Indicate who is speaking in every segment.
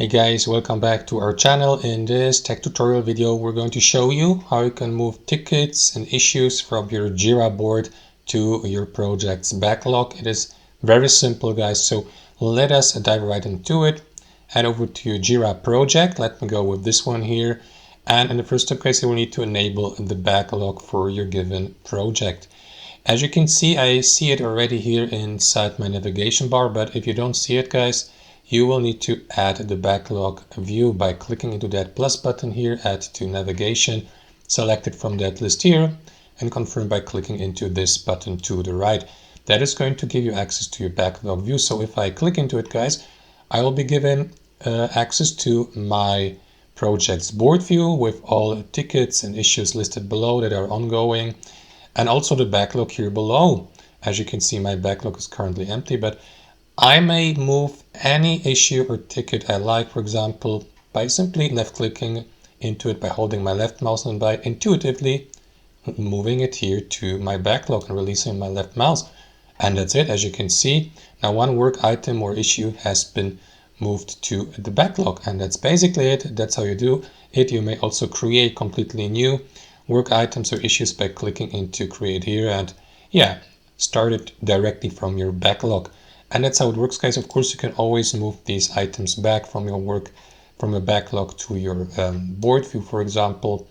Speaker 1: Hey guys, welcome back to our channel. In this tech tutorial video, we're going to show you how you can move tickets and issues from your Jira board to your project's backlog. It is very simple, guys, so let us dive right into it. Head over to your Jira project. Let me go with this one here. And in the first step, guys, you will need to enable the backlog for your given project. As you can see, I see it already here inside my navigation bar, but if you don't see it, guys, you will need to add the backlog view by clicking into that plus button here, add to navigation, select it from that list here, and confirm by clicking into this button to the right. That is going to give you access to your backlog view. So if I click into it, guys, I will be given access to my project's board view with all tickets and issues listed below that are ongoing, and also the backlog here below. As you can see, my backlog is currently empty, but I may move any issue or ticket I like, for example, by simply left clicking into it by holding my left mouse and by intuitively moving it here to my backlog and releasing my left mouse. And that's it. As you can see, now one work item or issue has been moved to the backlog, and that's basically it. That's how you do it. You may also create completely new work items or issues by clicking into create here, and yeah, start it directly from your backlog. And that's how it works, guys. Of course, you can always move these items back from your work, from your backlog to your board view, for example.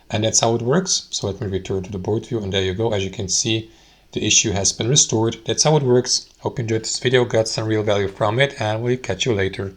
Speaker 1: And that's how it works. So let me return to the board view, and there you go. As you can see, the issue has been restored. That's how it works. Hope you enjoyed this video, got some real value from it, and we'll catch you later.